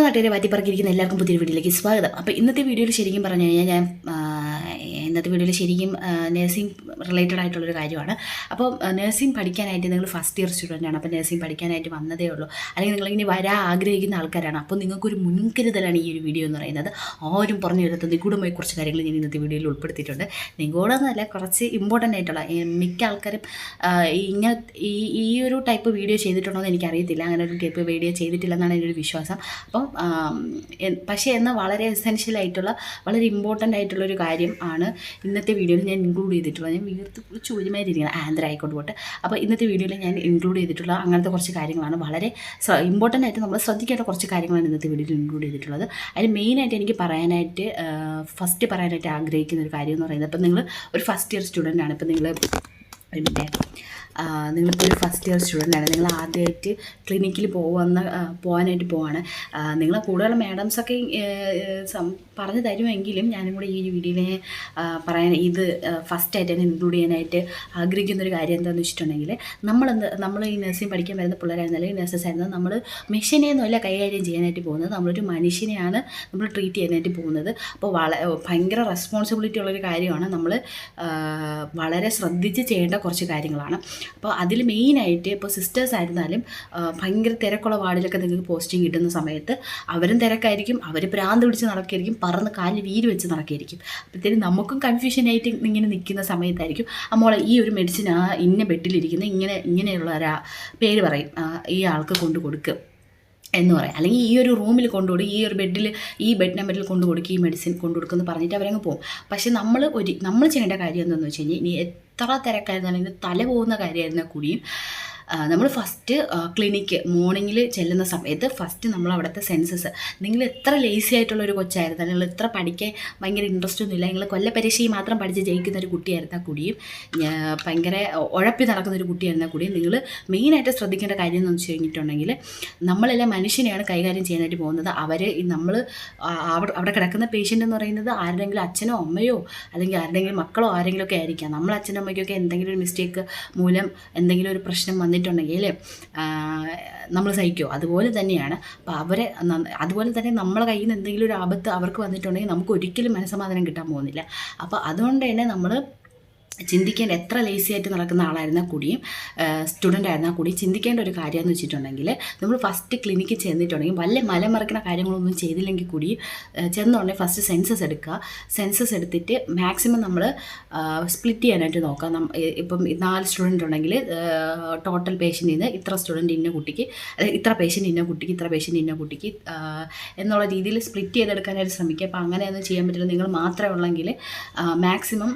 നാട്ടുകാരെ വാറ്റിപ്പറക്കിയിരിക്കുന്ന എല്ലാവർക്കും പുതിയൊരു വീഡിയോയിലേക്ക് സ്വാഗതം. അപ്പോൾ ഇന്നത്തെ വീഡിയോയിൽ ശരിക്കും പറഞ്ഞു കഴിഞ്ഞാൽ ഞാൻ ഇന്നത്തെ വീഡിയോയിൽ ശരിക്കും നഴ്സിംഗ് റിലേറ്റഡ് ആയിട്ടുള്ളൊരു കാര്യമാണ്. അപ്പോൾ നഴ്സിംഗ് പഠിക്കാനായിട്ട് നിങ്ങൾ ഫസ്റ്റ് ഇയർ സ്റ്റുഡൻ്റാണ്, അപ്പോൾ നഴ്സിംഗ് പഠിക്കാനായിട്ട് വന്നതേ ഉള്ളൂ, അല്ലെങ്കിൽ നിങ്ങളിങ്ങനെ വരാൻ ആഗ്രഹിക്കുന്ന ആൾക്കാരാണ്. അപ്പോൾ നിങ്ങൾക്കൊരു മുൻകരുതലാണ് ഈ ഒരു വീഡിയോ എന്ന് പറയുന്നത്. ആരും പറഞ്ഞു തരുന്നത് നിഗൂഢമായി കുറച്ച് കാര്യങ്ങൾ ഞാൻ ഇന്നത്തെ വീഡിയോയിൽ ഉൾപ്പെടുത്തിയിട്ടുണ്ട്. നിഗൂഢമെന്നല്ല, കുറച്ച് ഇമ്പോർട്ടൻ്റ് ആയിട്ടുള്ള മിക്ക ആൾക്കാരും ഇങ്ങനെ ഈ ഒരു ടൈപ്പ് വീഡിയോ ചെയ്തിട്ടുണ്ടോ എന്ന് എനിക്കറിയത്തില്ല. അങ്ങനെ ഒരു ടൈപ്പ് വീഡിയോ ചെയ്തിട്ടില്ലെന്നാണ് എൻ്റെ ഒരു വിശ്വാസം. അപ്പം പക്ഷേ എന്നാൽ വളരെ എസെൻഷ്യൽ ആയിട്ടുള്ള വളരെ ഇമ്പോർട്ടൻ്റ് ആയിട്ടുള്ളൊരു കാര്യം ആണ് ഇന്നത്തെ വീഡിയോയിൽ ഞാൻ ഇൻക്ലൂഡ് ചെയ്തിട്ടുള്ളത്. ഞാൻ വീർത്ത് ചൂരുമായിരിക്കണം ആന്ധ്ര ആയിക്കോട്ട് പോട്ടെ. അപ്പോൾ ഇന്നത്തെ വീഡിയോയിൽ ഞാൻ ഇൻക്ലൂഡ് ചെയ്തിട്ടുള്ള അങ്ങനത്തെ കുറച്ച് കാര്യങ്ങളാണ്, വളരെ ഇമ്പോർട്ടൻ്റ് ആയിട്ട് നമ്മൾ ശ്രദ്ധിക്കേണ്ട കുറച്ച് കാര്യങ്ങളാണ് ഇന്നത്തെ വീഡിയോയിൽ ഇൻക്ലൂഡ് ചെയ്തിട്ടുള്ളത്. അതിൽ മെയിനായിട്ട് എനിക്ക് ഫസ്റ്റ് പറയാനായിട്ട് ആഗ്രഹിക്കുന്ന ഒരു കാര്യം എന്ന് പറയുന്നത്, ഇപ്പം നിങ്ങൾ ഒരു ഫസ്റ്റ് ഇയർ സ്റ്റുഡൻ്റ് ആണ്. ഇപ്പം നിങ്ങളിപ്പോൾ ഒരു ഫസ്റ്റ് ഇയർ സ്റ്റുഡൻ്റാണ്, നിങ്ങൾ ആദ്യമായിട്ട് ക്ലിനിക്കിൽ പോകാനായിട്ട് പോവാണ്. നിങ്ങളെ കൂടുതലുള്ള മാഡംസൊക്കെ പറഞ്ഞു തരുമെങ്കിലും ഞാനും കൂടെ ഈ വീഡിയോയിൽ പറയാൻ ഇത് ഫസ്റ്റായിട്ട് തന്നെ ഇൻക്ലൂഡ് ചെയ്യാനായിട്ട് ആഗ്രഹിക്കുന്നൊരു കാര്യം എന്താണെന്ന് വെച്ചിട്ടുണ്ടെങ്കിൽ, നമ്മൾ ഈ നഴ്സിംഗ് പഠിക്കാൻ വരുന്ന പിള്ളേരായിരുന്നാലും നഴ്സസ് ആയിരുന്നത് നമ്മൾ മെഷീനെയൊന്നുമല്ല കൈകാര്യം ചെയ്യാനായിട്ട് പോകുന്നത്, നമ്മളൊരു മനുഷ്യനെയാണ് നമ്മൾ ട്രീറ്റ് ചെയ്യാനായിട്ട് പോകുന്നത്. അപ്പോൾ ഭയങ്കര റെസ്പോൺസിബിലിറ്റി ഉള്ളൊരു കാര്യമാണ്. നമ്മൾ വളരെ ശ്രദ്ധിച്ച് ചെയ്യേണ്ട കുറച്ച് കാര്യങ്ങളാണ്. അപ്പോൾ അതിൽ മെയിനായിട്ട് ഇപ്പോൾ സിസ്റ്റേഴ്സ് ആയിരുന്നാലും ഭയങ്കര തിരക്കുള്ള വാർഡിലൊക്കെ നിങ്ങൾക്ക് പോസ്റ്റിംഗ് കിട്ടുന്ന സമയത്ത് അവരും തിരക്കായിരിക്കും, അവർ ഭ്രാന്ത് പിടിച്ച് നടക്കുകയായിരിക്കും, പറന്ന് കാലിൽ വീര് വെച്ച് നടക്കുകയായിരിക്കും. അപ്പോഴത്തേനും നമുക്കും കൺഫ്യൂഷനായിട്ട് ഇങ്ങനെ നിൽക്കുന്ന സമയത്തായിരിക്കും മോളെ ഈ ഒരു മെഡിസിൻ ഇന്ന ബെഡിലിരിക്കുന്ന ഇങ്ങനെയുള്ള ഒരു പേര് പറയും, ഈ ആൾക്ക് കൊണ്ടു കൊടുക്കും എന്ന് പറയാം, അല്ലെങ്കിൽ ഈ ഒരു റൂമിൽ കൊണ്ടുകൊടുക്കും, ഈ ഒരു ഈ ബെഡ് നമ്പറിൽ കൊണ്ടു കൊടുക്കും, ഈ മെഡിസിൻ കൊണ്ടു കൊടുക്കുമെന്ന് പറഞ്ഞിട്ട് അവരങ്ങ് പോകും. പക്ഷേ നമ്മൾ ചെയ്യേണ്ട കാര്യം എന്താണെന്ന് വെച്ച് കഴിഞ്ഞാൽ, ഇനി എത്ര തിരക്കായിരുന്നാലും ഇത് തല പോകുന്ന കാര്യമായിരുന്നാൽ കൂടിയും നമ്മൾ ഫസ്റ്റ് ക്ലിനിക്ക് മോർണിംഗിൽ ചെല്ലുന്ന സമയത്ത് ഫസ്റ്റ് നമ്മൾ അവിടുത്തെ സെൻസസ്, നിങ്ങൾ എത്ര ലേസി ആയിട്ടുള്ളൊരു കൊച്ചായിരുന്നാൽ, നിങ്ങൾ എത്ര പഠിക്കാൻ ഭയങ്കര ഇൻട്രസ്റ്റ് ഒന്നുമില്ല, നിങ്ങൾ കൊല്ലപ്പരീക്ഷയിൽ മാത്രം പഠിച്ച് ജയിക്കുന്ന ഒരു കുട്ടിയായിരുന്നാൽ കൂടിയും, ഭയങ്കര ഉഴപ്പി നടക്കുന്ന ഒരു കുട്ടിയായിരുന്നാൽ കൂടിയും, നിങ്ങൾ മെയിനായിട്ട് ശ്രദ്ധിക്കേണ്ട കാര്യം എന്ന് വെച്ച് കഴിഞ്ഞിട്ടുണ്ടെങ്കിൽ, നമ്മളെല്ലാം മനുഷ്യനെയാണ് കൈകാര്യം ചെയ്യാനായിട്ട് പോകുന്നത്. അവിടെ കിടക്കുന്ന പേഷ്യൻ്റ് എന്ന് പറയുന്നത് ആരുടെങ്കിലും അച്ഛനോ അമ്മയോ അല്ലെങ്കിൽ ആരുടെങ്കിലും മക്കളോ ആരെങ്കിലുമൊക്കെ ആയിരിക്കാം. നമ്മൾ അച്ഛനും അമ്മയ്ക്കൊക്കെ എന്തെങ്കിലും ഒരു മിസ്റ്റേക്ക് മൂലം എന്തെങ്കിലും ഒരു പ്രശ്നം വന്നിട്ടുണ്ടെങ്കിൽ നമ്മൾ സഹിക്കുമോ? അതുപോലെ തന്നെയാണ്. അപ്പോൾ അതുപോലെ തന്നെ നമ്മളെ കയ്യിൽ നിന്ന് എന്തെങ്കിലും ഒരു ആപത്ത് അവർക്ക് വന്നിട്ടുണ്ടെങ്കിൽ നമുക്ക് ഒരിക്കലും മനസ്സമാധാനം കിട്ടാൻ പോകുന്നില്ല. അപ്പോൾ അതുകൊണ്ട് തന്നെ നമ്മൾ ചിന്തിക്കേണ്ട, എത്ര ലേസി ആയിട്ട് നടക്കുന്ന ആളായിരുന്നാൽ കൂടിയും സ്റ്റുഡൻ്റ് ആയിരുന്നാൽ കൂടി ചിന്തിക്കേണ്ട ഒരു കാര്യം എന്ന് വെച്ചിട്ടുണ്ടെങ്കിൽ, നമ്മൾ ഫസ്റ്റ് ക്ലിനിക്കിൽ ചെന്നിട്ടുണ്ടെങ്കിൽ വല്ല മലമറിക്കുന്ന കാര്യങ്ങളൊന്നും ചെയ്തില്ലെങ്കിൽ കൂടി ചെന്നുണ്ടെങ്കിൽ ഫസ്റ്റ് സെൻസസ് എടുക്കുക. സെൻസസ് എടുത്തിട്ട് മാക്സിമം നമ്മൾ സ്പ്ലിറ്റ് ചെയ്യാനായിട്ട് നോക്കാം. ഇപ്പം 4 സ്റ്റുഡൻ്റ് ഉണ്ടെങ്കിൽ ടോട്ടൽ പേഷ്യൻ്റിൽ നിന്ന് ഇത്ര സ്റ്റുഡൻറ്റ് ഇന്ന കുട്ടിക്ക്, ഇത്ര പേഷ്യൻ്റ് ഇന്ന കുട്ടിക്ക്, ഇത്ര പേഷ്യൻ്റ് ഇന്ന കുട്ടിക്ക് എന്നുള്ള രീതിയിൽ സ്പ്ലിറ്റ് ചെയ്തെടുക്കാനായിട്ട് ശ്രമിക്കുക. അപ്പോൾ അങ്ങനെയൊന്നും ചെയ്യാൻ പറ്റില്ല, നിങ്ങൾ മാത്രമേ ഉള്ളെങ്കിൽ മാക്സിമം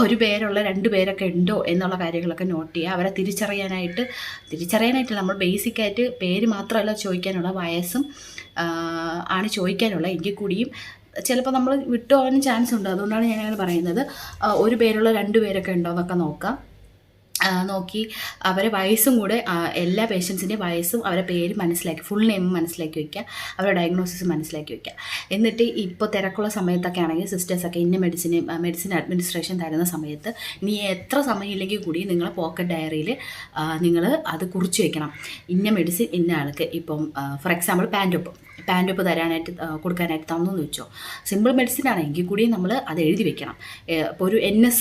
ഒരു പേരുള്ള 2 പേരൊക്കെ ഉണ്ടോ എന്നുള്ള കാര്യങ്ങളൊക്കെ നോട്ട് ചെയ്യുക. അവരെ തിരിച്ചറിയാനായിട്ട് നമ്മൾ ബേസിക്കായിട്ട് പേര് മാത്രമല്ല ചോദിക്കാനുള്ള, വയസ്സും ആണ് ചോദിക്കാനുള്ള. എങ്കിൽ കൂടിയും ചിലപ്പോൾ നമ്മൾ വിട്ടുപോകാനും ചാൻസ് ഉണ്ട്. അതുകൊണ്ടാണ് ഞാനങ്ങനെ പറയുന്നത്, ഒരു പേരുള്ള 2 പേരൊക്കെ ഉണ്ടോ എന്നൊക്കെ നോക്കി അവരെ വയസ്സും കൂടെ, എല്ലാ പേഷ്യൻസിൻ്റെയും വയസ്സും അവരെ പേര് മനസ്സിലാക്കി, ഫുൾ നെയിം മനസ്സിലാക്കി വയ്ക്കുക, അവരുടെ ഡയഗ്നോസിസ് മനസ്സിലാക്കി വയ്ക്കുക. എന്നിട്ട് ഇപ്പോൾ തിരക്കുള്ള സമയത്തൊക്കെ ആണെങ്കിൽ സിസ്റ്റേഴ്സൊക്കെ ഇന്ന മെഡിസിൻ അഡ്മിനിസ്ട്രേഷൻ തരുന്ന സമയത്ത് ഇനി എത്ര സമയമില്ലെങ്കിൽ കൂടി നിങ്ങളെ പോക്കറ്റ് ഡയറിയിൽ നിങ്ങൾ അത് കുറിച്ച് വയ്ക്കണം. ഇന്ന മെഡിസിൻ ഇന്ന ആൾക്ക്, ഇപ്പം ഫോർ എക്സാമ്പിൾ പാൻറ്റോപ്പ് തരാനായിട്ട് കൊടുക്കാനായിട്ട് തന്നു എന്ന് വെച്ചോ, സിമ്പിൾ മെഡിസിൻ ആണെങ്കിൽ കൂടി നമ്മൾ അത് എഴുതി വെക്കണം. ഇപ്പോൾ ഒരു NS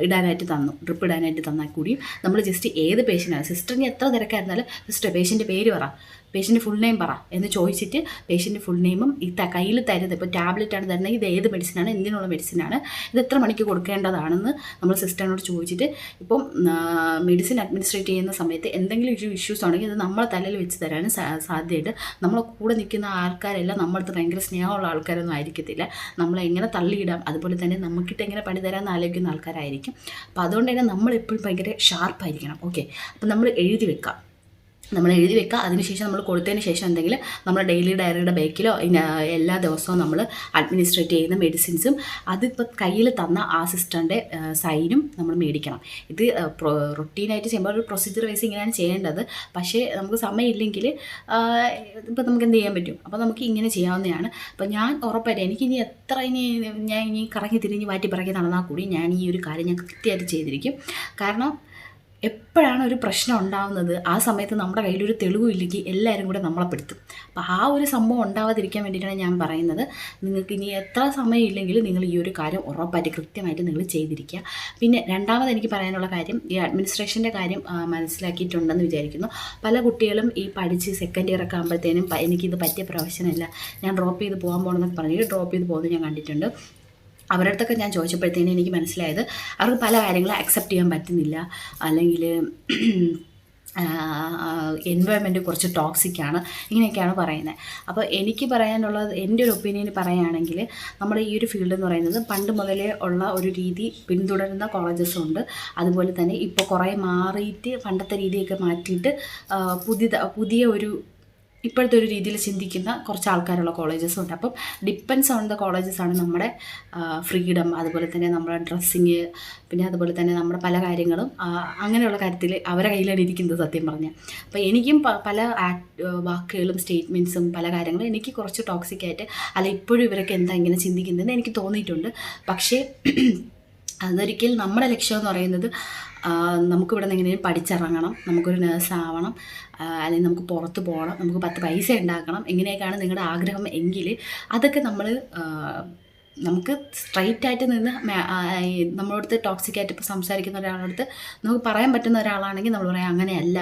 ഇടാനായിട്ട് തന്നു, ഡ്രിപ്പ് ഇടാനായിട്ട് തന്നാൽ കൂടിയും നമ്മൾ ജസ്റ്റ് ഏത് പേഷ്യൻ്റാണ്, സിസ്റ്ററിന് എത്ര തിരക്കായിരുന്നാലും സിസ്റ്റർ പേഷ്യൻ്റെ പേര് പറ, പേഷ്യൻ്റ് ഫുൾ നെയിം പറ എന്ന് ചോദിച്ചിട്ട് പേഷ്യൻ്റ് ഫുൾ നെയിമും കയ്യിൽ തരുന്നത്, ഇപ്പോൾ ടാബ്ലറ്റാണ് തരുന്നത്, ഇത് ഏത് മെഡിസിനാണ്, എന്തിനുള്ള മെഡിസിനാണ്, ഇത് എത്ര മണിക്ക് കൊടുക്കേണ്ടതാണെന്ന് നമ്മൾ സിസ്റ്ററിനോട് ചോദിച്ചിട്ട്, ഇപ്പം മെഡിസിൻ അഡ്മിനിസ്ട്രേറ്റ് ചെയ്യുന്ന സമയത്ത് എന്തെങ്കിലും ഇഷ്യൂസ് ഉണ്ടെങ്കിൽ ഇത് നമ്മളെ തലയിൽ വെച്ച് തരാനും സാധ്യതയുണ്ട്. നമ്മളെ കൂടെ നിൽക്കുന്ന ആൾക്കാരെല്ലാം നമ്മളടുത്ത് ഭയങ്കര സ്നേഹമുള്ള ആൾക്കാരൊന്നും ആയിരിക്കത്തില്ല, നമ്മളെങ്ങനെ തള്ളിയിടാം, അതുപോലെ തന്നെ നമുക്കിട്ട് എങ്ങനെ പണി തരാമെന്ന് ആലോചിക്കുന്ന ആൾക്കാരായിരിക്കും. അപ്പോൾ അതുകൊണ്ട് തന്നെ നമ്മളെപ്പോഴും ഭയങ്കര ഷാർപ്പായിരിക്കണം. ഓക്കെ, അപ്പോൾ നമ്മൾ എഴുതി വെക്കുക. അതിനുശേഷം നമ്മൾ കൊടുത്തതിന് ശേഷം എന്തെങ്കിലും നമ്മൾ ഡെയിലി ഡയറിയുടെ ബാക്കിലോ എല്ലാ ദിവസവും നമ്മൾ അഡ്മിനിസ്ട്രേറ്റ് ചെയ്യുന്ന മെഡിസിൻസും അതിപ്പോൾ കയ്യിൽ തന്ന ആ സിസ്റ്ററിൻ്റെ സൈനും നമ്മൾ മേടിക്കണം. ഇത് റൊട്ടീനായിട്ട് ചെയ്യുമ്പോൾ ഒരു പ്രൊസീജിയർ വൈസ് ഇങ്ങനെയാണ് ചെയ്യേണ്ടത്. പക്ഷേ നമുക്ക് സമയമില്ലെങ്കിൽ ഇപ്പോൾ നമുക്ക് എന്ത് ചെയ്യാൻ പറ്റും, അപ്പോൾ നമുക്ക് ഇങ്ങനെ ചെയ്യാവുന്നതാണ്. അപ്പോൾ ഞാൻ ഉറപ്പായിട്ട് ഞാൻ ഇനി കറങ്ങി തിരിഞ്ഞ് മാറ്റി പറക്കി നടന്നാൽ കൂടി ഞാൻ ഈ ഒരു കാര്യം ഞാൻ കൃത്യമായിട്ട് ചെയ്തിരിക്കും. കാരണം എപ്പോഴാണ് ഒരു പ്രശ്നം ഉണ്ടാകുന്നത് ആ സമയത്ത് നമ്മുടെ കയ്യിലൊരു തെളിവും ഇല്ലെങ്കിൽ എല്ലാവരും കൂടെ നമ്മളെ പെടുത്തും. അപ്പോൾ ആ ഒരു സംഭവം ഉണ്ടാവാതിരിക്കാൻ വേണ്ടിയിട്ടാണ് ഞാൻ പറയുന്നത്. നിങ്ങൾക്ക് ഇനി എത്ര സമയമില്ലെങ്കിലും നിങ്ങൾ ഈ ഒരു കാര്യം ഉറപ്പായിട്ട് കൃത്യമായിട്ട് നിങ്ങൾ ചെയ്തിരിക്കുക. പിന്നെ രണ്ടാമത് എനിക്ക് പറയാനുള്ള കാര്യം, ഈ അഡ്മിനിസ്ട്രേഷൻ്റെ കാര്യം മനസ്സിലാക്കിയിട്ടുണ്ടെന്ന് വിചാരിക്കുന്നു. പല കുട്ടികളും ഈ പഠിച്ച് സെക്കൻഡ് ഇയർ ഒക്കെ ആകുമ്പോഴത്തേനും എനിക്കിത് പറ്റിയ പ്രൊഫഷനല്ല, ഞാൻ ഡ്രോപ്പ് ചെയ്ത് പോകാൻ പോകണമെന്നൊക്കെ പറഞ്ഞിട്ട് ഡ്രോപ്പ് ചെയ്ത് പോകുന്നത് ഞാൻ കണ്ടിട്ടുണ്ട്. അവരുടെ അടുത്തൊക്കെ ഞാൻ ചോദിച്ചപ്പോഴത്തേനും എനിക്ക് മനസ്സിലായത് അവർക്ക് പല കാര്യങ്ങളും അക്സെപ്റ്റ് ചെയ്യാൻ പറ്റുന്നില്ല, അല്ലെങ്കിൽ എൻവയോൺമെൻറ്റ് കുറച്ച് ടോക്സിക്കാണ്, ഇങ്ങനെയൊക്കെയാണ് പറയുന്നത്. അപ്പോൾ എനിക്ക് പറയാനുള്ളത്, എൻ്റെ ഒരു ഒപ്പീനിയൻ പറയുകയാണെങ്കിൽ, നമ്മുടെ ഈ ഒരു ഫീൽഡ് എന്ന് പറയുന്നത് പണ്ട് മുതലേ ഉള്ള ഒരു രീതി പിന്തുടരുന്ന കോളേജസും ഉണ്ട്. അതുപോലെ തന്നെ ഇപ്പോൾ കുറേ മാറിയിട്ട് പണ്ടത്തെ രീതിയൊക്കെ മാറ്റിയിട്ട് പുതിയ ഒരു ഇപ്പോഴത്തെ ഒരു രീതിയിൽ ചിന്തിക്കുന്ന കുറച്ച് ആൾക്കാരുള്ള കോളേജസും ഉണ്ട്. അപ്പം ഡിപ്പെൻസ് ഓൺ ദ കോളേജസാണ് നമ്മുടെ ഫ്രീഡം, അതുപോലെ തന്നെ നമ്മുടെ ഡ്രസ്സിങ്, പിന്നെ അതുപോലെ തന്നെ നമ്മുടെ പല കാര്യങ്ങളും അങ്ങനെയുള്ള കാര്യത്തിൽ അവരെ കയ്യിലാണ് ഇരിക്കുന്നത് സത്യം പറഞ്ഞാൽ. അപ്പോൾ എനിക്കും പല വാക്കുകളും സ്റ്റേറ്റ്മെൻറ്റ്സും പല കാര്യങ്ങളും എനിക്ക് കുറച്ച് ടോക്സിക്കായിട്ട്, അല്ല ഇപ്പോഴും ഇവരൊക്കെ എന്താ ഇങ്ങനെ ചിന്തിക്കുന്നതെന്ന് എനിക്ക് തോന്നിയിട്ടുണ്ട്. പക്ഷേ അതൊരിക്കൽ നമ്മുടെ ലക്ഷ്യം എന്ന് പറയുന്നത് നമുക്കിവിടെ നിന്ന് എങ്ങനെയും പഠിച്ചിറങ്ങണം, നമുക്കൊരു നേഴ്സാവണം, അല്ലെങ്കിൽ നമുക്ക് പുറത്ത് പോകണം, നമുക്ക് 10 പൈസ ഉണ്ടാക്കണം, ഇങ്ങനെയൊക്കെയാണ് നിങ്ങളുടെ ആഗ്രഹം എങ്കിൽ അതൊക്കെ നമുക്ക് സ്ട്രൈറ്റായിട്ട് നിന്ന് നമ്മളടുത്ത് ടോക്സിക്കായിട്ട് ഇപ്പോൾ സംസാരിക്കുന്ന ഒരാളടുത്ത് നമുക്ക് പറയാൻ പറ്റുന്ന ഒരാളാണെങ്കിൽ നമ്മൾ പറയാം അങ്ങനെയല്ല,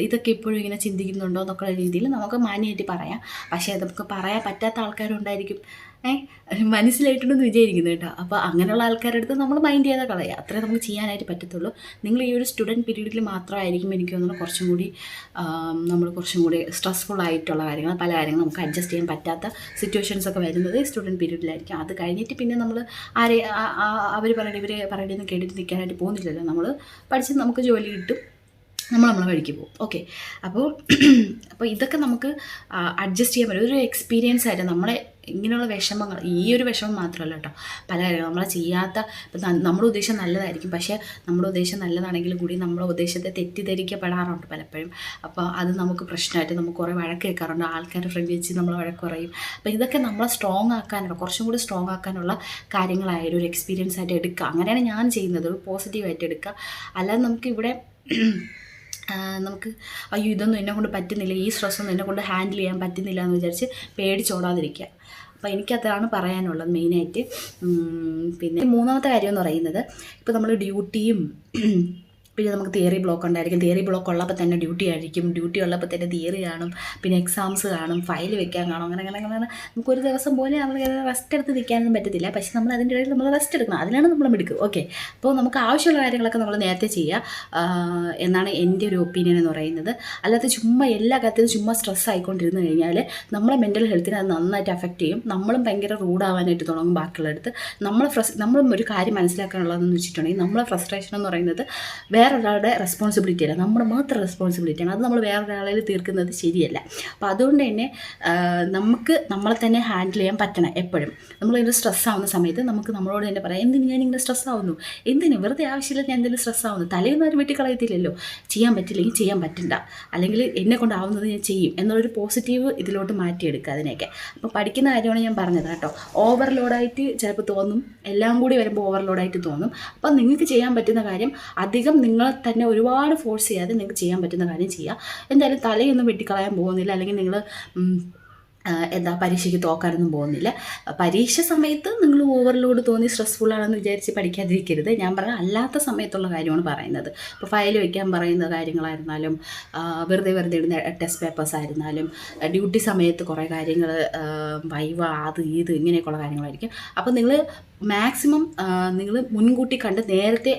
ഇതൊക്കെ ഇപ്പോഴും ഇങ്ങനെ ചിന്തിക്കുന്നുണ്ടോ എന്നൊക്കെ രീതിയിൽ നമുക്ക് മാന്യമായിട്ട് പറയാം. പക്ഷേ നമുക്ക് പറയാൻ പറ്റാത്ത ആൾക്കാരുണ്ടായിരിക്കും, മനസ്സിലായിട്ടുണ്ടെന്ന് വിചാരിക്കുന്നു കേട്ടോ. അപ്പോൾ അങ്ങനെയുള്ള ആൾക്കാരുടെ അടുത്ത് നമ്മൾ മൈൻഡ് ചെയ്താൽ കളയുക, അത്രേ നമുക്ക് ചെയ്യാനായിട്ട് പറ്റത്തുള്ളൂ. നിങ്ങൾ ഈ ഒരു സ്റ്റുഡൻറ്റ് പീരീഡിൽ മാത്രമായിരിക്കും എനിക്ക് തോന്നുന്നു കുറച്ചും കൂടി സ്ട്രെസ്ഫുൾ ആയിട്ടുള്ള കാര്യങ്ങൾ, പല കാര്യങ്ങളും നമുക്ക് അഡ്ജസ്റ്റ് ചെയ്യാൻ പറ്റാത്ത സിറ്റുവേഷൻസ് ഒക്കെ വരുന്നത് സ്റ്റുഡൻറ്റ് പീരീഡിലായിരിക്കും. അത് കഴിഞ്ഞിട്ട് പിന്നെ നമ്മൾ ഇവർ പറയണമെന്ന് കേട്ടിട്ട് നിൽക്കാനായിട്ട് പോകുന്നില്ലല്ലോ. നമ്മൾ പഠിച്ച് നമുക്ക് ജോലി കിട്ടും, നമ്മളെ വഴിക്ക് പോകും. ഓക്കെ, അപ്പോൾ ഇതൊക്കെ നമുക്ക് അഡ്ജസ്റ്റ് ചെയ്യാൻ പറ്റും. ഒരു എക്സ്പീരിയൻസ് ആയിട്ട് നമ്മളെ ഇങ്ങനെയുള്ള വിഷമങ്ങൾ, ഈ ഒരു വിഷമം മാത്രമല്ല കേട്ടോ, പല കാര്യങ്ങളും നമ്മളെ ചെയ്യാത്ത, ഇപ്പം നമ്മുടെ ഉദ്ദേശം നല്ലതായിരിക്കും, പക്ഷേ നമ്മുടെ ഉദ്ദേശം നല്ലതാണെങ്കിലും കൂടി നമ്മുടെ ഉദ്ദേശത്തെ തെറ്റിദ്ധരിക്കപ്പെടാറുണ്ട് പലപ്പോഴും. അപ്പോൾ അത് നമുക്ക് പ്രശ്നമായിട്ട് നമുക്ക് കുറേ വഴക്ക് കേൾക്കാറുണ്ട്, ആൾക്കാരുടെ ഫ്രണ്ട് വെച്ച് നമ്മൾ വഴക്ക് പറയും. അപ്പോൾ ഇതൊക്കെ നമ്മളെ സ്ട്രോങ് ആക്കാനുള്ള, കുറച്ചും കൂടി സ്ട്രോങ് ആക്കാനുള്ള കാര്യങ്ങളായാലും ഒരു എക്സ്പീരിയൻസ് ആയിട്ട് എടുക്കുക. അങ്ങനെയാണ് ഞാൻ ചെയ്യുന്നത്, ഒരു പോസിറ്റീവായിട്ട് എടുക്കുക. അല്ലാതെ നമുക്ക് അയ്യോ ഇതൊന്നും എന്നെ കൊണ്ട് പറ്റുന്നില്ല, ഈ സ്ട്രെസ്സൊന്നും എന്നെ കൊണ്ട് ഹാൻഡിൽ ചെയ്യാൻ പറ്റുന്നില്ല എന്ന് വിചാരിച്ച് പേടിച്ചോടാതിരിക്കുക. അപ്പോൾ എനിക്കതാണ് പറയാനുള്ളത് മെയിനായിട്ട്. പിന്നെ മൂന്നാമത്തെ കാര്യം എന്ന് പറയുന്നത്, ഇപ്പോൾ നമ്മൾ ഡ്യൂട്ടിയും പിന്നെ നമുക്ക് തിയറി ബ്ലോക്ക് ഉണ്ടായിരിക്കും, തിയറി ബ്ലോക്ക് ഉള്ളപ്പോൾ തന്നെ ഡ്യൂട്ടി ആയിരിക്കും, ഡ്യൂട്ടി ഉള്ളപ്പോൾ തന്നെ തിയറി കാണും, പിന്നെ എക്സാംസ് കാണും, ഫയൽ വെക്കാൻ കാണും, അങ്ങനെ നമുക്കൊരു ദിവസം പോലെ നമ്മൾ റെസ്റ്റ് എടുത്ത് നിൽക്കാനൊന്നും പറ്റത്തില്ല. പക്ഷേ നമ്മൾ അതിൻ്റെ ഇടയിൽ നമ്മൾ റെസ്റ്റ് എടുക്കണം, അതിനാണ് നമ്മൾ മിടുക്ക്. ഓക്കെ, അപ്പോൾ നമുക്ക് ആവശ്യമുള്ള കാര്യങ്ങളൊക്കെ നമ്മൾ നേരത്തെ ചെയ്യുക എന്നാണ് എൻ്റെ ഒരു ഒപ്പീനിയൻ എന്ന് പറയുന്നത്. അല്ലാതെ ചുമ്മാ എല്ലാ കാര്യത്തിലും ചുമ്മാ സ്ട്രെസ് ആയിക്കൊണ്ടിരുന്നു കഴിഞ്ഞാൽ നമ്മളെ മെൻ്റൽ ഹെൽത്തിനെ അത് നന്നായിട്ട് അഫക്റ്റ് ചെയ്യും. നമ്മളും ഭയങ്കര റൂഡാവാനായിട്ട് തുടങ്ങും ബാക്കിയുള്ളടുത്ത്. നമ്മളും ഒരു കാര്യം മനസ്സിലാക്കാനുള്ളതെന്ന് വെച്ചിട്ടുണ്ടെങ്കിൽ, നമ്മളെ ഫ്രസ്ട്രേഷൻ എന്ന് പറയുന്നത് വേറൊരാളുടെ റെസ്പോൺസിബിലിറ്റി അല്ല, നമ്മുടെ മാത്രം റെസ്പോൺസിബിലിറ്റിയാണ്. അത് നമ്മൾ വേറൊരാളിൽ തീർക്കുന്നത് ശരിയല്ല. അപ്പോൾ അതുകൊണ്ട് തന്നെ നമുക്ക് നമ്മളെ തന്നെ ഹാൻഡിൽ ചെയ്യാൻ പറ്റണം. എപ്പോഴും നമ്മളിങ്ങനെ സ്ട്രെസ് ആവുന്ന സമയത്ത് നമുക്ക് നമ്മളോട് തന്നെ പറയാം, എന്തിന് ഞാനിങ്ങനെ സ്ട്രെസ് ആവുന്നു, എന്തിന് വെറുതെ ആവശ്യമില്ല ഞാൻ എന്തെങ്കിലും സ്ട്രെസ് ആവുന്നു, തലേന്ന് ആരും വെട്ടിക്കളയത്തില്ലല്ലോ, ചെയ്യാൻ പറ്റില്ലെങ്കിൽ ചെയ്യാൻ പറ്റണ്ട, അല്ലെങ്കിൽ എന്നെ കൊണ്ടാവുന്നത് ഞാൻ ചെയ്യും എന്നുള്ളൊരു പോസിറ്റീവ് ഇതിലോട്ട് മാറ്റിയെടുക്കുക അതിനെയൊക്കെ. അപ്പോൾ പഠിക്കുന്ന കാര്യമാണ് ഞാൻ പറഞ്ഞത് കേട്ടോ. ഓവർലോഡായിട്ട് ചിലപ്പോൾ തോന്നും, എല്ലാം കൂടി വരുമ്പോൾ ഓവർലോഡായിട്ട് തോന്നും. അപ്പോൾ നിങ്ങൾക്ക് ചെയ്യാൻ പറ്റുന്ന കാര്യം അധികം നിങ്ങളെ തന്നെ ഒരുപാട് ഫോഴ്സ് ചെയ്യാതെ നിങ്ങൾക്ക് ചെയ്യാൻ പറ്റുന്ന കാര്യം ചെയ്യുക. എന്തായാലും തലയൊന്നും വെട്ടിക്കളയാൻ പോകുന്നില്ല, അല്ലെങ്കിൽ നിങ്ങൾ പരീക്ഷയ്ക്ക് തോക്കാനൊന്നും പോകുന്നില്ല. പരീക്ഷ സമയത്ത് നിങ്ങൾ ഓവർലോഡ് തോന്നി സ്ട്രെസ്ഫുള്ളാണെന്ന് വിചാരിച്ച് പഠിക്കാതിരിക്കരുത്. ഞാൻ പറഞ്ഞ അല്ലാത്ത സമയത്തുള്ള കാര്യമാണ് പറയുന്നത്. ഇപ്പോൾ ഫയൽ വയ്ക്കാൻ പറയുന്ന കാര്യങ്ങളായിരുന്നാലും, വെറുതെ ഇടുന്ന ടെസ്റ്റ് പേപ്പേഴ്സ് ആയിരുന്നാലും, ഡ്യൂട്ടി സമയത്ത് കുറേ കാര്യങ്ങൾ വൈവ അത് ഇത് ഇങ്ങനെയൊക്കെയുള്ള കാര്യങ്ങളായിരിക്കും. അപ്പോൾ നിങ്ങൾ മാക്സിമം നിങ്ങൾ മുൻകൂട്ടി കണ്ട് നേരത്തെ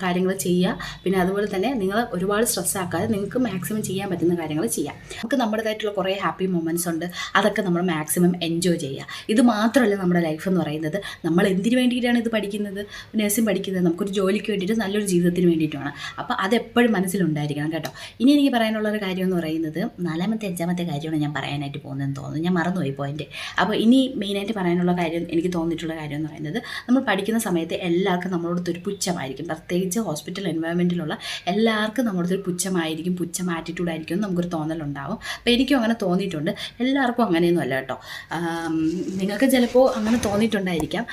കാര്യങ്ങൾ ചെയ്യുക. പിന്നെ അതുപോലെ തന്നെ നിങ്ങൾ ഒരുപാട് സ്ട്രെസ് ആക്കാതെ നിങ്ങൾക്ക് മാക്സിമം ചെയ്യാൻ പറ്റുന്ന കാര്യങ്ങൾ ചെയ്യാം. നമുക്ക് നമ്മുടേതായിട്ടുള്ള കുറേ ഹാപ്പി മൊമെൻറ്റ്സ് ഉണ്ട്, അതൊക്കെ നമ്മൾ മാക്സിമം എൻജോയ് ചെയ്യുക. ഇത് മാത്രമല്ല നമ്മുടെ ലൈഫ് എന്ന് പറയുന്നത്. നമ്മൾ എന്തിനു വേണ്ടിയിട്ടാണ് ഇത് പഠിക്കുന്നത്, നഴ്സിംഗ് പഠിക്കുന്നത്, നമുക്കൊരു ജോലിക്ക് വേണ്ടിയിട്ട്, നല്ലൊരു ജീവിതത്തിന് വേണ്ടിയിട്ടുമാണ്. അപ്പോൾ അതെപ്പോഴും മനസ്സിലുണ്ടായിരിക്കണം കേട്ടോ. ഇനി എനിക്ക് പറയാനുള്ളൊരു കാര്യം എന്ന് പറയുന്നത് 4ാമത്തെ 5ാമത്തെ കാര്യമാണ് ഞാൻ പറയാനായിട്ട് പോകുന്നതെന്ന് തോന്നുന്നു, ഞാൻ മറന്നുപോയി പോയിൻ്റ്. അപ്പോൾ ഇനി മെയിനായിട്ട് പറയാനുള്ള കാര്യം, എനിക്ക് തോന്നിയിട്ടുള്ള കാര്യം എന്ന് പറയുന്നത്, നമ്മൾ പഠിക്കുന്ന സമയത്ത് എല്ലാവർക്കും നമ്മളോടൊത്തൊരു പുച്ഛമായിരിക്കും. പ്രത്യേകിച്ച് ഹോസ്പിറ്റൽ എൻവയോൺമെൻറ്റിലുള്ള എല്ലാവർക്കും നമ്മളോടൊരു പുച്ഛം ആറ്റിറ്റ്യൂഡായിരിക്കും എന്ന് നമുക്കൊരു തോന്നലുണ്ടാവും. അപ്പോൾ എനിക്കും അങ്ങനെ തോന്നിയിട്ടുണ്ട്. എല്ലാവർക്കും അങ്ങനെയൊന്നും അല്ല കേട്ടോ. നിങ്ങൾക്ക് ചിലപ്പോൾ അങ്ങനെ തോന്നിയിട്ടുണ്ടായിരിക്കാം.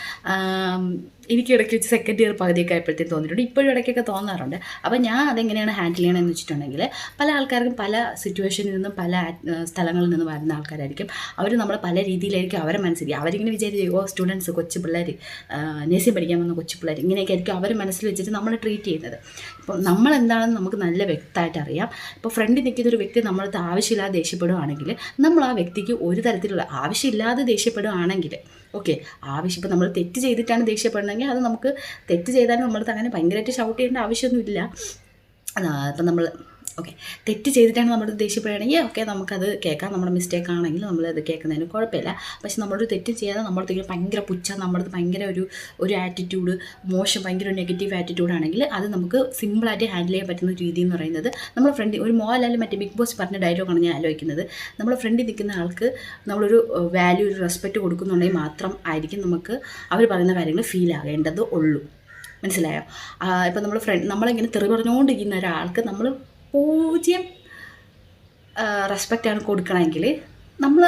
എനിക്ക് ഇടയ്ക്ക് വെച്ച് സെക്കൻഡ് ഇയർ പകുതിയൊക്കെ ആയപ്പോഴത്തേക്കും തോന്നിയിട്ടുണ്ട്. ഇപ്പോഴും ഇടയ്ക്കൊക്കെ തോന്നാറുണ്ട്. അപ്പോൾ ഞാൻ അതെങ്ങനെയാണ് ഹാൻഡിൽ ചെയ്യണമെന്ന് വെച്ചിട്ടുണ്ടെങ്കിൽ, പല ആൾക്കാർക്കും പല സിറ്റുവേഷനിൽ നിന്നും പല സ്ഥലങ്ങളിൽ നിന്ന് വരുന്ന ആൾക്കാരായിരിക്കും. അവർ നമ്മളെ പല രീതിയിലായിരിക്കും അവരെ മനസ്സിലാക്കി. അവരിങ്ങനെ വിചാരിച്ച് സ്റ്റുഡൻസ്, കൊച്ചു പിള്ളേർ, നേഴ്സിംഗ് പഠിക്കാൻ വന്ന കൊച്ചു പിള്ളേർ, ഇങ്ങനെയൊക്കെ ആയിരിക്കും അവർ മനസ്സിൽ വെച്ചിട്ട് നമ്മൾ ട്രീറ്റ് ചെയ്യുന്നത്. ഇപ്പോൾ നമ്മളെന്താണെന്ന് നമുക്ക് നല്ല വ്യക്തമായിട്ട് അറിയാം. ഇപ്പോൾ ഫ്രണ്ടിൽ നിൽക്കുന്ന ഒരു വ്യക്തി നമ്മളത് ആവശ്യമില്ലാതെ ദേഷ്യപ്പെടുകയാണെങ്കിൽ, നമ്മൾ ആ വ്യക്തിക്ക് ഒരു തരത്തിലുള്ള ആവശ്യമില്ലാതെ ദേഷ്യപ്പെടുകയാണെങ്കിൽ, ഓക്കെ, ആവശ്യം ഇപ്പോൾ നമ്മൾ തെറ്റ് ചെയ്തിട്ടാണ് ദേഷ്യപ്പെടണമെങ്കിൽ അത് നമുക്ക് തെറ്റ് ചെയ്താലും നമ്മളത് അങ്ങനെ ഭയങ്കരമായിട്ട് ഷൗട്ട് ചെയ്യേണ്ട ആവശ്യമൊന്നുമില്ല. ഇപ്പം നമ്മൾ ഓക്കെ തെറ്റ് ചെയ്തിട്ടാണ് നമ്മൾ ദേഷ്യപ്പെടുകയാണെങ്കിൽ ഓക്കെ നമുക്കത് കേൾക്കാം. നമ്മുടെ മിസ്റ്റേക്ക് ആണെങ്കിൽ നമ്മളത് കേൾക്കുന്നതിന് കുഴപ്പമില്ല. പക്ഷെ നമ്മളൊരു തെറ്റ് ചെയ്യാതെ നമ്മളത്തേക്ക് ഭയങ്കര പുച്ഛം, നമ്മളത് ഭയങ്കര ഒരു ആറ്റിറ്റ്യൂഡ്, മോശം, ഭയങ്കര ഒരു നെഗറ്റീവ് ആറ്റിറ്റ്യൂഡാണെങ്കിൽ അത് നമുക്ക് സിമ്പിളായിട്ട് ഹാൻഡിൽ ചെയ്യാൻ പറ്റുന്ന രീതി എന്ന് പറയുന്നത്, നമ്മുടെ ഫ്രണ്ടിൽ ഒരു മോഹൻലാൽ മറ്റേ ബിഗ് ബോസ് പറഞ്ഞ ഡയലോഗാണ് ഞാൻ ആലോചിക്കുന്നത്. നമ്മുടെ ഫ്രണ്ടിൽ നിൽക്കുന്ന ആൾക്ക് നമ്മളൊരു വാല്യൂ, ഒരു റെസ്പെക്റ്റ് കൊടുക്കുന്നുണ്ടെങ്കിൽ മാത്രം ആയിരിക്കും നമുക്ക് അവർ പറയുന്ന കാര്യങ്ങൾ ഫീൽ ആകേണ്ടത് ഉള്ളൂ. മനസ്സിലായോ? ഇപ്പം നമ്മൾ നമ്മളിങ്ങനെ തെറി പറഞ്ഞുകൊണ്ടിരിക്കുന്ന ഒരാൾക്ക് നമ്മൾ 0 റെസ്പെക്റ്റാണ് കൊടുക്കണമെങ്കിൽ, നമ്മൾ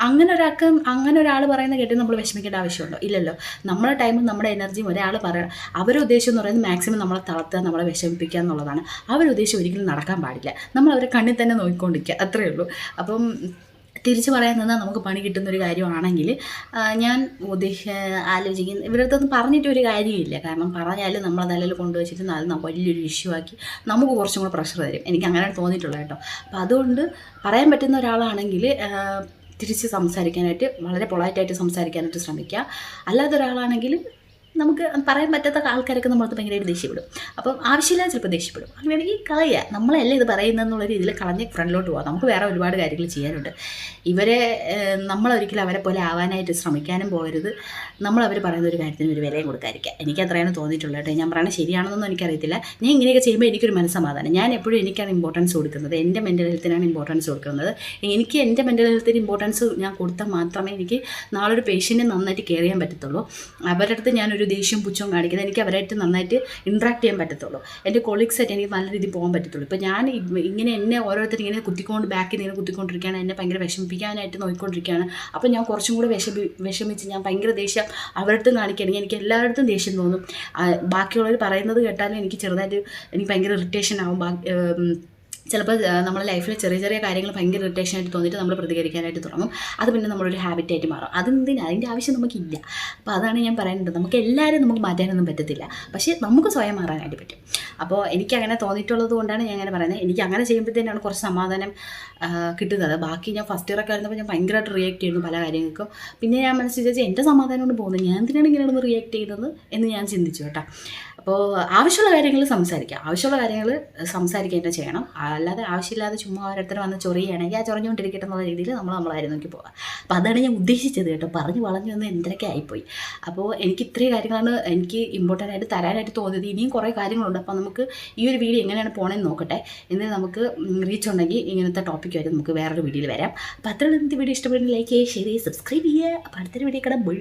അങ്ങനെ ഒരാൾ പറയുന്ന കേട്ട് നമ്മൾ വിഷമിക്കേണ്ട ആവശ്യമുണ്ടോ? ഇല്ലല്ലോ. നമ്മുടെ ടൈമും നമ്മുടെ എനർജിയും ഒരാൾ പറയണം. അവരുടെ ഉദ്ദേശം എന്ന് പറയുന്നത് മാക്സിമം നമ്മളെ തളർത്തുക, നമ്മളെ വിഷമിപ്പിക്കുക എന്നുള്ളതാണ്. അവരുടെ ഉദ്ദേശം ഒരിക്കലും നടക്കാൻ പാടില്ല. നമ്മൾ അവരെ കണ്ണിൽ തന്നെ നോക്കിക്കൊണ്ടിരിക്കുക, അത്രയേ ഉള്ളൂ. അപ്പം തിരിച്ച് പറയാൻ നിന്നാൽ നമുക്ക് പണി കിട്ടുന്നൊരു കാര്യമാണെങ്കിൽ ഞാൻ ആലോചിക്കുന്നത്, ഇവരുടെ അടുത്തൊന്നും പറഞ്ഞിട്ടൊരു കാര്യമില്ല. കാരണം പറഞ്ഞാലും നമ്മളെ തലയിൽ കൊണ്ടുവച്ചിട്ട് അത് വലിയൊരു ഇഷ്യൂ ആക്കി നമുക്ക് കുറച്ചും കൂടെ പ്രഷർ തരും. എനിക്ക് അങ്ങനെയാണ് തോന്നിയിട്ടുള്ളത് കേട്ടോ. അപ്പോൾ അതുകൊണ്ട് പറയാൻ പറ്റുന്ന ഒരാളാണെങ്കിൽ തിരിച്ച് സംസാരിക്കാനായിട്ട്, വളരെ പൊളൈറ്റായിട്ട് സംസാരിക്കാനായിട്ട് ശ്രമിക്കുക. അല്ലാത്ത ഒരാളാണെങ്കിൽ നമുക്ക് പറയാൻ പറ്റാത്ത ആൾക്കാരൊക്കെ നമ്മളത് ഭയങ്കരമായിട്ട് ദേഷ്യപ്പെടും. അപ്പം ആവശ്യമില്ലാതെ ചിലപ്പോൾ ദേഷ്യപ്പെടും. അങ്ങനെയാണെങ്കിൽ കളയുക. നമ്മളല്ലേ ഇത് പറയുന്നതെന്നുള്ള രീതിയിൽ കളഞ്ഞ് ഫ്രണ്ടിലോട്ട് പോകാം. നമുക്ക് വേറെ ഒരുപാട് കാര്യങ്ങൾ ചെയ്യാനുണ്ട്. നമ്മളൊരിക്കലും അവരെ പോലെ ആവാനായിട്ട് ശ്രമിക്കാനും പോകരുത്. അവർ പറയുന്ന ഒരു കാര്യത്തിന് ഒരു വിലയും കൊടുക്കാതിരിക്കുക. എനിക്ക് അത്രയാണ് തോന്നിയിട്ടുള്ളത് കേട്ടോ. ഞാൻ പറയുന്നത് ശരിയാണെന്നൊന്നും എനിക്കറിയത്തില്ല. ഞാൻ ഇങ്ങനെയൊക്കെ ചെയ്യുമ്പോൾ എനിക്കൊരു മനസ്സമാധാനം. ഞാൻ എപ്പോഴും എനിക്കാണ് ഇമ്പോർട്ടൻസ് കൊടുക്കുന്നത്. എൻ്റെ മെൻ്റൽ ഹെൽത്തിനാണ് ഇമ്പോർട്ടൻസ് കൊടുക്കുന്നത്. എനിക്ക് എൻ്റെ മെൻ്റൽ ഹെൽത്തിന് ഇമ്പോർട്ടൻസ് ഞാൻ കൊടുത്താൽ മാത്രമേ എനിക്ക് നാളെ ഒരു പേഷ്യൻറ്റിനെ നന്നായിട്ട് കെയർ ചെയ്യാൻ പറ്റത്തുള്ളൂ. അവരുടെ അടുത്ത് ഞാനൊരു ദേഷ്യം പുച്ഛവും കാണിക്കുന്നത് എനിക്ക് അവരായിട്ട് നന്നായിട്ട് ഇൻട്രാക്ട് ചെയ്യാൻ പറ്റത്തുള്ളൂ. എൻ്റെ കൊളീഗ്സായിട്ട് എനിക്ക് നല്ല രീതിയിൽ പോകാൻ പറ്റത്തുള്ളൂ. ഇപ്പോൾ ഞാൻ ഇങ്ങനെ എന്നെ ഓരോരുത്തർ ഇങ്ങനെ ബാക്കിൽ നിന്ന് കുത്തിക്കൊണ്ടിരിക്കുകയാണ്, എന്നെ ഭയങ്കര വിഷമിപ്പിക്കാനായിട്ട് നോക്കിക്കൊണ്ടിരിക്കുകയാണ്. അപ്പോൾ ഞാൻ കുറച്ചും കൂടെ വിഷമിച്ച് ഞാൻ ഭയങ്കര ദേഷ്യം അവരുടെ അടുത്തും കാണിക്കുകയാണെങ്കിൽ എനിക്ക് എല്ലായിടത്തും ദേഷ്യം തോന്നും. ബാക്കിയുള്ളവർ പറയുന്നത് കേട്ടാലും എനിക്ക് ഭയങ്കര ഇറിറ്റേഷൻ ആവും. ചിലപ്പോൾ നമ്മുടെ ലൈഫിൽ ചെറിയ ചെറിയ കാര്യങ്ങൾ ഭയങ്കര ഇറിറ്റേഷനായിട്ട് തോന്നിയിട്ട് നമ്മൾ പ്രതികരിക്കാനായിട്ട് തുടങ്ങും. അത് പിന്നെ നമ്മളൊരു ഹാബിറ്റായിട്ട് മാറും. അതിൻ്റെ ആവശ്യം നമുക്കില്ല. അപ്പോൾ അതാണ് ഞാൻ പറയുന്നത്. നമുക്ക് എല്ലാവരും നമുക്ക് മാറ്റാനൊന്നും പറ്റത്തില്ല, പക്ഷേ നമുക്ക് സ്വയം മാറാനായിട്ട് പറ്റും. അപ്പോൾ എനിക്കങ്ങനെ തോന്നിയിട്ടുള്ളത് കൊണ്ടാണ് ഞാൻ അങ്ങനെ പറയുന്നത്. എനിക്ക് അങ്ങനെ ചെയ്യുമ്പോഴത്തേനാണ് കുറച്ച് സമാധാനം കിട്ടുന്നത്. ബാക്കി ഞാൻ ഫസ്റ്റ് ഇയറൊക്കെ ആയിരുന്നപ്പോൾ ഞാൻ ഭയങ്കരമായിട്ട് റിയാക്ട് ചെയ്യുന്നു പല കാര്യങ്ങൾക്കും. പിന്നെ ഞാൻ മനസ്സിൽ വിചാരിച്ചു എൻ്റെ സമാധാനം കൊണ്ട് പോകുന്നത്, ഞാൻ എന്തിനാണ് ഇങ്ങനെയൊന്ന് റിയാക്ട് ചെയ്യുന്നത് എന്ന് ഞാൻ ചിന്തിച്ചു കേട്ടോ. അപ്പോൾ ആവശ്യമുള്ള കാര്യങ്ങൾ സംസാരിക്കുക തന്നെ ചെയ്യണം. അല്ലാതെ ആവശ്യമില്ലാതെ ചുമ്മാ ഓരോരുത്തർ വന്ന് ചൊറിയുകയാണെങ്കിൽ ആ ചൊറിഞ്ഞുകൊണ്ടിരിക്കട്ടെ എന്നുള്ള രീതിയിൽ നമ്മളായിരുന്നു നോക്കി പോകാം. അപ്പോൾ അതാണ് ഞാൻ ഉദ്ദേശിച്ചത് കേട്ടോ. വളഞ്ഞു വന്ന് എന്തൊക്കെ ആയിപ്പോയി. അപ്പോൾ എനിക്ക് ഇത്രയും കാര്യങ്ങളാണ് എനിക്ക് ഇമ്പോർട്ടൻ്റ് ആയിട്ട് തരാനായിട്ട് തോന്നിയത്. ഇനിയും കുറേ കാര്യങ്ങളുണ്ട്. അപ്പോൾ നമുക്ക് ഈ ഒരു വീഡിയോ എങ്ങനെയാണ് പോകണമെന്ന് നോക്കട്ടെ. എന്നിട്ട് നമുക്ക് റീച്ച് ഉണ്ടെങ്കിൽ ഇങ്ങനത്തെ ടോപ്പിക്കുമായിട്ട് നമുക്ക് വേറൊരു വീഡിയോയിൽ വരാം. അപ്പോൾ അത്രയും ഇന്നത്തെ വീഡിയോ ഇഷ്ടപ്പെടുന്ന ലൈക്ക് ചെയ്യുക, ഷെയർ ചെയ്യുക, സബ്സ്ക്രൈബ് ചെയ്യുക. അപ്പോൾ അടുത്തൊരു വീഡിയോ ബൈ.